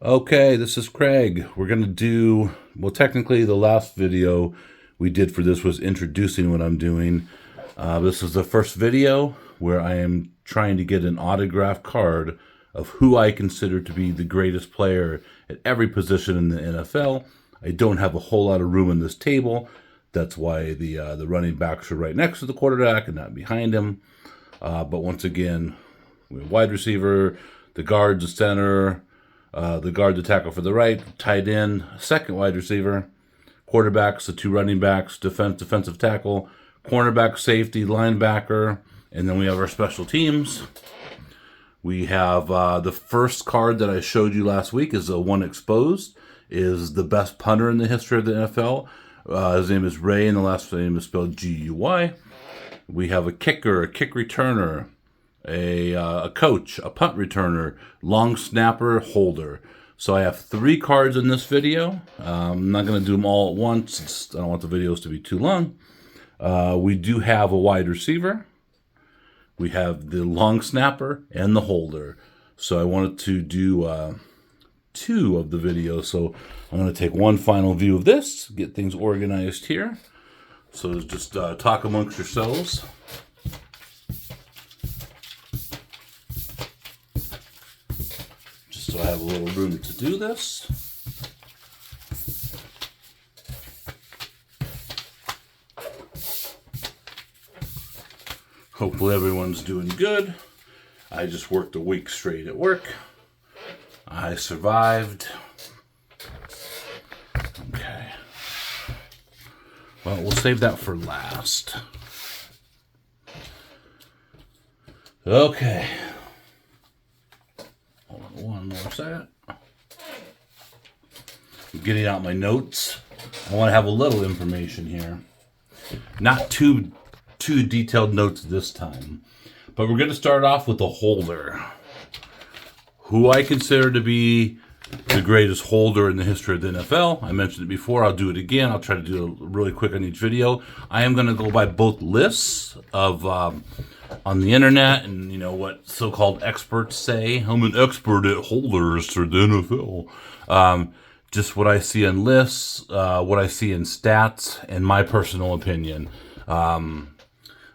Okay, this is Craig. We're going to do, well, technically the last video we did for this was introducing what I'm doing. This is the first video where I am trying to get an autograph card of who I consider to be the greatest player at every position in the NFL. I don't have a whole lot of room in this table. That's why the running backs are right next to the quarterback and not behind him. But once again, we have wide receiver, the guard, the center, the guard, the tackle for the right, tight end, second wide receiver, quarterbacks, the two running backs, defensive tackle, cornerback, safety, linebacker, and then we have our special teams. We have the first card that I showed you last week is the one exposed, is the best punter in the history of the NFL. His name is Ray, and the last name is spelled G-U-Y. We have a kicker, a kick returner, a coach, a punt returner, long snapper, holder. So I have 3 cards in this video. I'm not going to do them all at once. I don't want the videos to be too long. We do have a wide receiver. We have the long snapper and the holder. So I wanted to do 2 of the videos. So I'm going to take one final view of this, get things organized here. So just talk amongst yourselves. So I have a little room to do this. Hopefully everyone's doing good. I just worked a week straight at work. I survived. Okay. Well, we'll save that for last. Okay. One more second. I'm getting out my notes. I want to have a little information here. Not too detailed notes this time. But we're going to start off with the holder. Who I consider to be the greatest holder in the history of the NFL. I mentioned it before. I'll do it again. I'll try to do it really quick on each video. I am going to go by both lists of on the internet and, you know, what so-called experts say. I'm an expert at holders for the NFL. Just what I see on lists, what I see in stats, and my personal opinion. I'm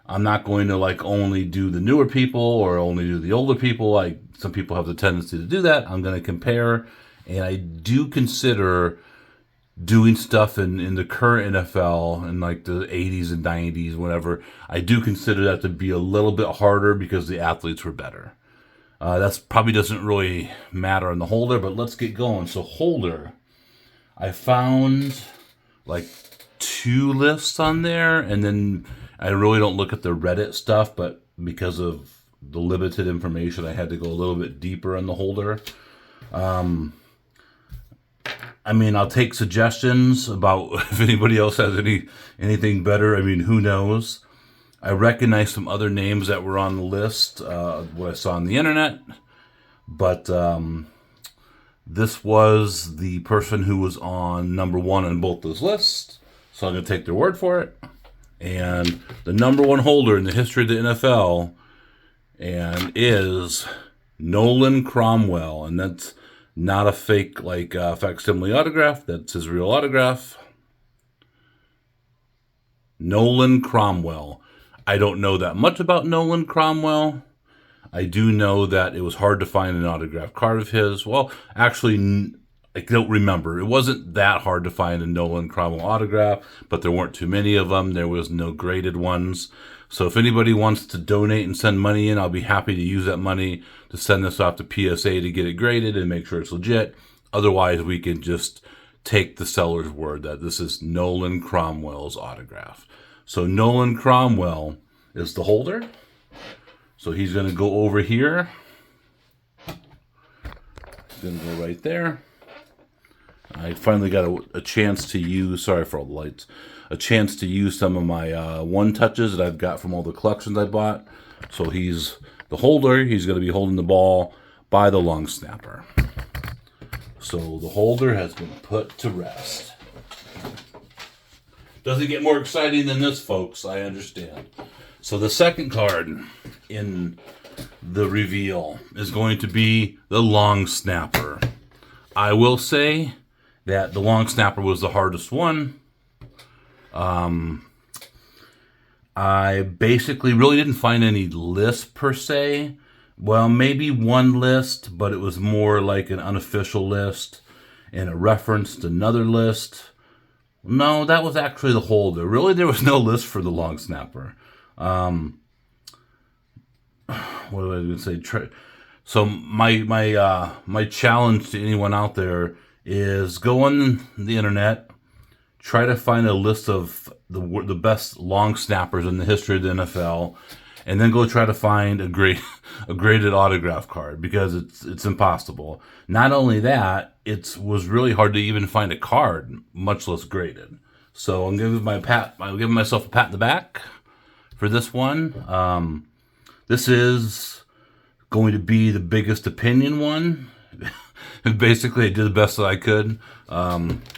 not going to like only do the newer people or only do the older people. Like some people have the tendency to do that. I'm going to compare, and I do consider doing stuff in the current NFL in like the 80s and 90s, whatever. I do consider that to be a little bit harder because the athletes were better. That's probably doesn't really matter on the holder, but let's get going. So holder, I found like 2 lists on there, and then I really don't look at the Reddit stuff, but because of the limited information, I had to go a little bit deeper on the holder. I mean, I'll take suggestions about if anybody else has anything better. I mean, who knows? I recognize some other names that were on the list, what I saw on the internet, but this was the person who was on number 1 on both those lists, so I'm going to take their word for it. And the number 1 holder in the history of the NFL and is Nolan Cromwell, and that's not a fake, like, facsimile autograph. That's his real autograph. Nolan Cromwell. I don't know that much about Nolan Cromwell. I do know that it was hard to find an autograph card of his. Well, actually, I don't remember. It wasn't that hard to find a Nolan Cromwell autograph, but there weren't too many of them. There was no graded ones. So if anybody wants to donate and send money in, I'll be happy to use that money to send this off to PSA to get it graded and make sure it's legit. Otherwise, we can just take the seller's word that this is Nolan Cromwell's autograph. So Nolan Cromwell is the holder. So he's going to go over here. He's going to go right there. I finally got a chance to use, sorry for all the lights, a chance to use some of my one touches that I've got from all the collections I bought. So he's the holder. He's going to be holding the ball by the long snapper. So the holder has been put to rest. Doesn't get more exciting than this, folks. I understand. So the second card in the reveal is going to be the long snapper. I will say that the long snapper was the hardest one. I basically really didn't find any lists per se. Well, maybe one list, but it was more like an unofficial list, and it referenced another list. No, that was actually the holder. Really, there was no list for the long snapper. What was I going to say? So my challenge to anyone out there is go on the internet, try to find a list of the best long snappers in the history of the NFL, and then go try to find a graded autograph card, because it's impossible. Not only that, it was really hard to even find a card, much less graded. So I'm giving myself a pat in the back for this one. This is going to be the biggest opinion one. Basically, I did the best that I could.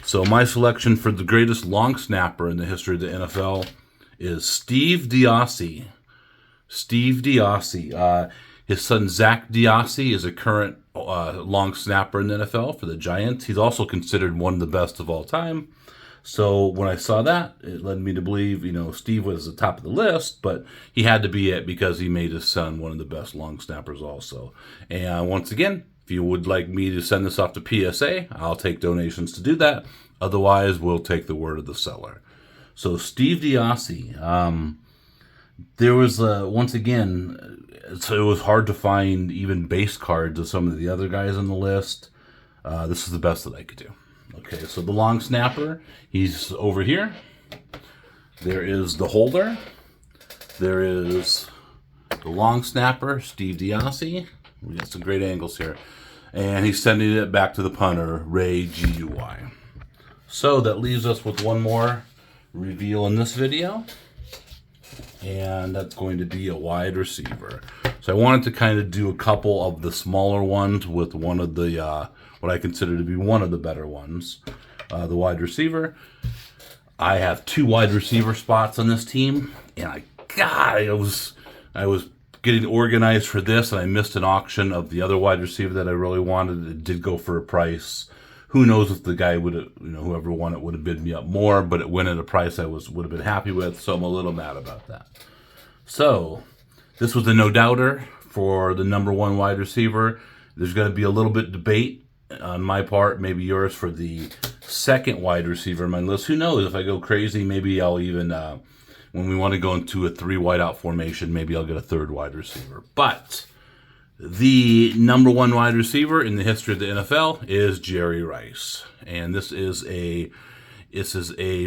So my selection for the greatest long snapper in the history of the NFL is Steve DiOssi. Steve DiOssi. His son Zach DiOssi is a current long snapper in the NFL for the Giants. He's also considered one of the best of all time. So when I saw that, it led me to believe, Steve was at the top of the list, but he had to be it because he made his son one of the best long snappers also. And once again, if you would like me to send this off to PSA, I'll take donations to do that. Otherwise, we'll take the word of the seller. So Steve DiOssi, there was, once again, so it was hard to find even base cards of some of the other guys on the list. This is the best that I could do. Okay, so the long snapper, he's over here. There is the holder. There is the long snapper, Steve DiOssi. We got some great angles here. And he's sending it back to the punter, Ray GUI. So that leaves us with one more reveal in this video. And that's going to be a wide receiver. So I wanted to kind of do a couple of the smaller ones with one of the, what I consider to be one of the better ones, the wide receiver. I have 2 wide receiver spots on this team, and I was getting organized for this, and I missed an auction of the other wide receiver that I really wanted. It did go for a price. Who knows if the guy would have, whoever won it would have bid me up more, but it went at a price I would have been happy with, so I'm a little mad about that. So this was a no-doubter for the number 1 wide receiver. There's going to be a little bit of debate on my part, maybe yours, for the second wide receiver in my list. Who knows, if I go crazy, maybe I'll even, when we want to go into a 3 wideout formation, maybe I'll get a 3rd wide receiver. But the number 1 wide receiver in the history of the NFL is Jerry Rice. And this is a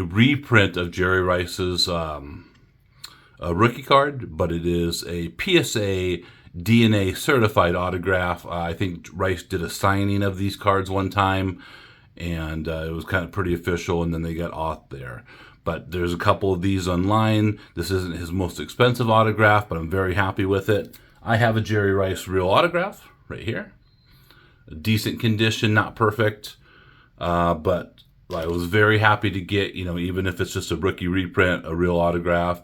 reprint of Jerry Rice's rookie card, but it is a PSA DNA certified autograph. I think Rice did a signing of these cards one time, and it was kind of pretty official, and then they got auth there. But there's a couple of these online. This isn't his most expensive autograph, but I'm very happy with it. I have a Jerry Rice real autograph right here. A decent condition, not perfect, but I was very happy to get, even if it's just a rookie reprint, a real autograph.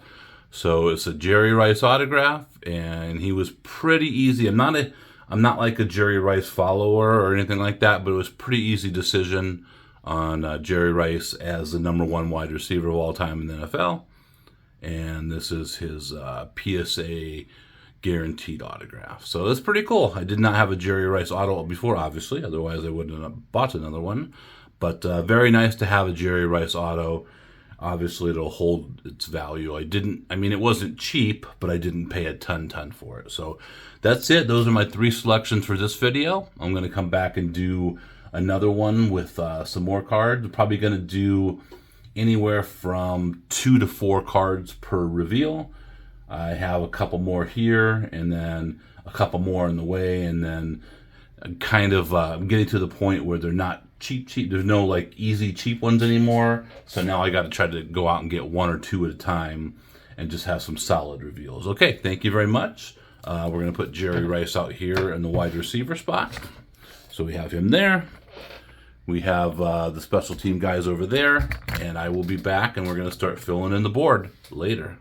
So it's a Jerry Rice autograph, and he was pretty easy. I'm not like a Jerry Rice follower or anything like that, but it was a pretty easy decision on Jerry Rice as the number 1 wide receiver of all time in the NFL. And this is his PSA guaranteed autograph. So that's pretty cool. I did not have a Jerry Rice auto before, obviously. Otherwise, I wouldn't have bought another one. But very nice to have a Jerry Rice auto. Obviously, it'll hold its value. It wasn't cheap, but I didn't pay a ton for it. So that's it. Those are my 3 selections for this video. I'm going to come back and do another one with some more cards. I'm probably going to do anywhere from 2 to 4 cards per reveal. I have a couple more here, and then a couple more in the way, and then kind of I'm getting to the point where they're not cheap. There's no like easy cheap ones anymore. So now I got to try to go out and get 1 or 2 at a time and just have some solid reveals. Okay, thank you very much. We're going to put Jerry Rice out here in the wide receiver spot. So we have him there. We have the special team guys over there, and I will be back, and we're going to start filling in the board later.